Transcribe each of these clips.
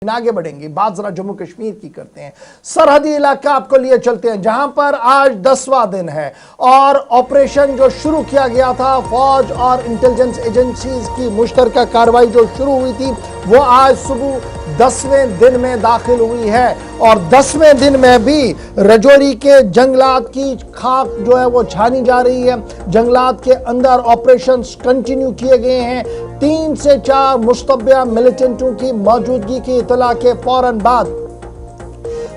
आगे बढ़ेंगे। बात जरा जम्मू कश्मीर की करते हैं। सरहदी इलाका आपको लिए चलते हैं जहां पर आज 10वां दिन है और ऑपरेशन जो शुरू किया गया था, फौज और इंटेलिजेंस एजेंसीज की मुश्तरका कार्रवाई जो शुरू हुई थी वो आज सुबह 10वें दिन में दाखिल हुई है और 10वें दिन में भी रजौरी के जंगलात की खाक जो है वो छानी जा रही है। जंगलात के अंदर ऑपरेशंस कंटिन्यू किए गए हैं। 3 से 4 मुश्तबा मिलिटेंटों की मौजूदगी की इतला के फौरन बाद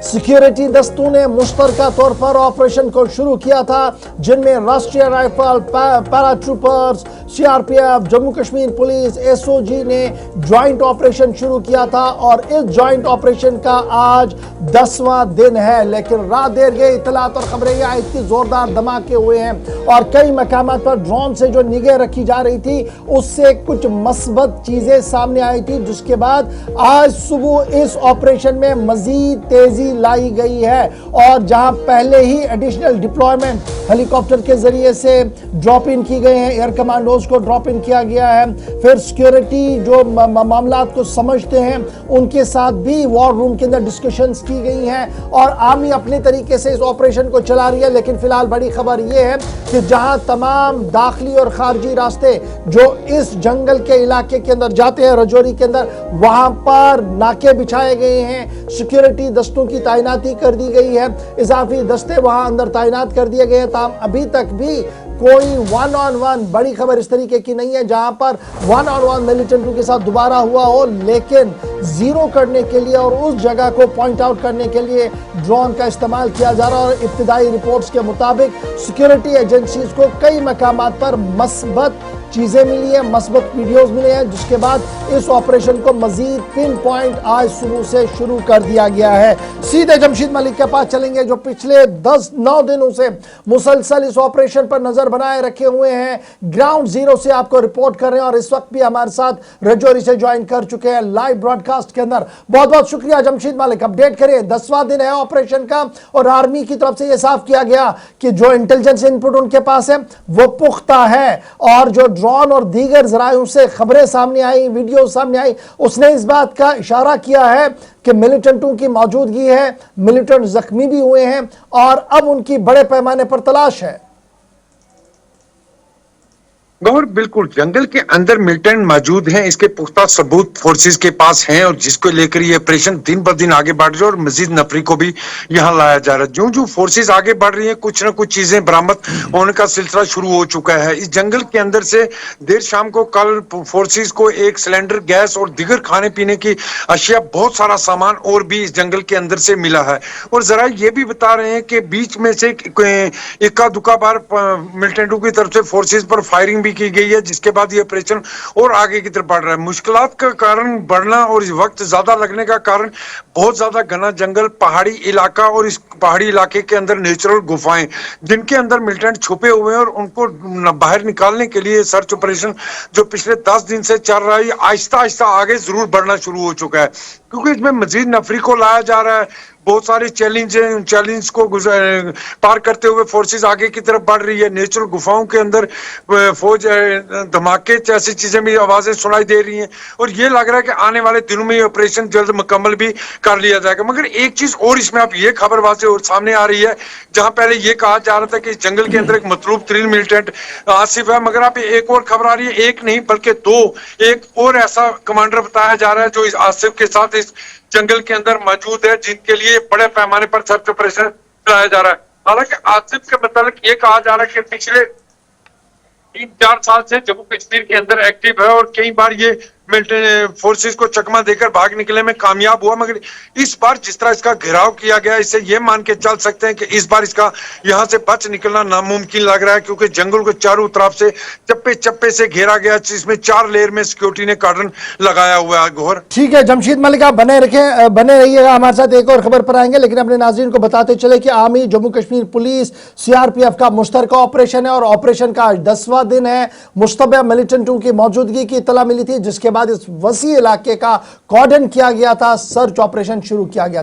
सिक्योरिटी दस्तों ने मुश्तरका तौर पर ऑपरेशन को शुरू किया था, जिनमें राष्ट्रीय rifle, paratroopers, CRPF, Jammu Kashmir police, SOG ने ज्वाइंट ऑपरेशन शुरू किया था और इस ज्वाइंट ऑपरेशन का आज 10वां दिन है। लेकिन रात देर गई इतलात और खबरें आई कि जोरदार धमाके हुए हैं और कई मकामात पर ड्रोन से जो निगाह रखी जा रही थी उससे कुछ मस्बत चीजें सामने आई थी, जिसके बाद आज सुबह इस ऑपरेशन में मजीद तेजी लाई गई है और जहां पहले ही एडिशनल डिप्लॉयमेंट हेलीकॉप्टर के जरिए से ड्रॉप इन की गए हैं, एयर कमांडोज को ड्रॉप इन किया गया है, फिर सिक्योरिटी जो मामलात को समझते हैं उनके साथ भी वॉर रूम के अंदर डिस्कशंस की गई हैं और आर्मी अपने तरीके से इस ऑपरेशन को चला रही है। लेकिन फिलहाल बड़ी खबर यह है कि जहां तमाम दाखिली और खारजी रास्ते जो इस जंगल के इलाके के अंदर जाते हैं रजौरी के अंदर, वहां पर नाके बिछाए गए हैं, सिक्योरिटी दस्तों की तैनाती कर दी गई है, इजाफी दस्ते वहां अंदर तैनात कर दिए गए हैं। अभी तक भी कोई 1-on-1 बड़ी खबर इस तरीके की नहीं है जहां पर 1-on-1 मिलिटेंटों के साथ दोबारा हुआ हो, लेकिन जीरो करने के लिए और उस जगह को पॉइंट आउट करने के लिए ड्रोन का इस्तेमाल किया जा रहा है। और इब्तिदाई रिपोर्ट्स के मुताबिक सिक्योरिटी एजेंसीज को कई मकामात पर मस्बत चीजें मिली है, मस्बत वीडियोस मिले हैं, जिसके बाद इस ऑपरेशन को मजीद पिन पॉइंट आज शुरू से शुरू कर दिया गया है। सीधे जमशीद मलिक के पास चलेंगे जो पिछले 9 दिनों से मुसलसल इस ऑपरेशन पर नजर बनाए रखे हुए हैं, ग्राउंड जीरो से आपको रिपोर्ट कर रहे हैं और इस वक्त भी हमारे साथ रजौरी से ज्वाइन कर चुके हैं लाइव ब्रॉडकास्ट के अंदर। बहुत बहुत शुक्रिया जमशीद मलिक। अपडेट करिए, 10वां दिन है ऑपरेशन का और आर्मी की तरफ से यह साफ किया गया कि जो इंटेलिजेंस इनपुट उनके पास है वो पुख्ता है और जो ड्रोन और दीगर जरायों से खबरें सामने आई, वीडियो सामने आई, उसने इस बात का इशारा किया है कि मिलिटेंटों की मौजूदगी है, मिलिटेंट जख्मी भी हुए हैं और अब उनकी बड़े पैमाने पर तलाश है। गौर बिल्कुल जंगल के अंदर मिलिटेंट मौजूद हैं, इसके पुख्ता सबूत फोर्सेस के पास हैं और जिसको लेकर ये ऑपरेशन दिन ब दिन आगे बढ़ रही है और मजीद नफरी को भी यहाँ लाया जा रहा है। जो जो फोर्सेस आगे बढ़ रही हैं कुछ ना कुछ चीजें बरामद होने का सिलसिला शुरू हो चुका है। इस जंगल के अंदर से देर शाम को कल फोर्सेस को एक सिलेंडर गैस और दीगर खाने पीने की अशिया, बहुत सारा सामान और भी इस जंगल के अंदर से मिला है। और जरा ये भी बता रहे हैं कि बीच में से इक्का दुक्का बार मिलिटेंटों की तरफ से फोर्सेस पर फायरिंग भी की गई है, जिसके बाद ये ऑपरेशन और आगे की तरफ बढ़ रहा है। मुश्किलात का कारण बढ़ना और वक्त ज्यादा लगने का कारण बहुत ज्यादा घना जंगल, पहाड़ी इलाका और इस पहाड़ी इलाके के अंदर नेचुरल गुफाएं जिनके अंदर मिलिटेंट छुपे हुए हैं और उनको बाहर निकालने के लिए सर्च ऑपरेशन जो पिछले 10 दिन से चल रहा है आहिस्ता आहिस्ता आगे जरूर बढ़ना शुरू हो चुका है, क्योंकि इसमें मजीद नफरी को लाया जा रहा है। बहुत सारे चैलेंज को पार करते हुए फोर्सेस आगे की तरफ बढ़ रही है। नेचुरल गुफाओं के अंदर फौज धमाके जैसी चीजें भी आवाजें सुनाई दे रही हैं और ये लग रहा है कि आने वाले दिनों में ये ऑपरेशन जल्द मुकम्मल भी कर लिया जाएगा। मगर एक चीज और इसमें अब ये खबर वाजे और सामने आ रही है, जहां पहले ये कहा जा रहा था कि इस जंगल के अंदर एक मतलूब तरीन मिलिटेंट आसिफ है, मगर अब एक और खबर आ रही है, एक नहीं बल्कि 2, एक और ऐसा कमांडर बताया जा रहा है जो इस आसिफ के साथ इस जंगल के अंदर मौजूद है, जिनके लिए बड़े पैमाने पर सर्च ऑपरेशन चलाया जा रहा है। हालांकि आसिफ के मतलब ये कहा जा रहा है कि पिछले 3-4 साल से जम्मू कश्मीर के अंदर एक्टिव है और कई बार ये मिलिटेंट फोर्सेस को चकमा देकर भाग निकलने में कामयाब हुआ, मगर इस बार जिस तरह इसका घेराव किया गया इससे ये मान के चल सकते हैं कि इस बार इसका यहाँ से बच निकलना नामुमकिन लग रहा है, क्योंकि जंगल को चारों तरफ से चप्पे चप्पे से घेरा गया, जिसमें 4 लेयर में सिक्योरिटी ने कार्डन लगाया हुआ है। गौर ठीक है जमशीद मलिक, आप बने रहिएगा हमारे साथ, एक और खबर पर आएंगे, लेकिन अपने नाज़रीन को बताते चले कि army, Jammu Kashmir police, CRPF का मुश्तरका ऑपरेशन है और ऑपरेशन का आज 10वां दिन है। मुश्तबा मिलिटेंटों की मौजूदगी की इत्तला मिली थी, जिसके बाद इस वसी इलाके का कॉर्डन किया गया था, सर्च ऑपरेशन शुरू किया गया था।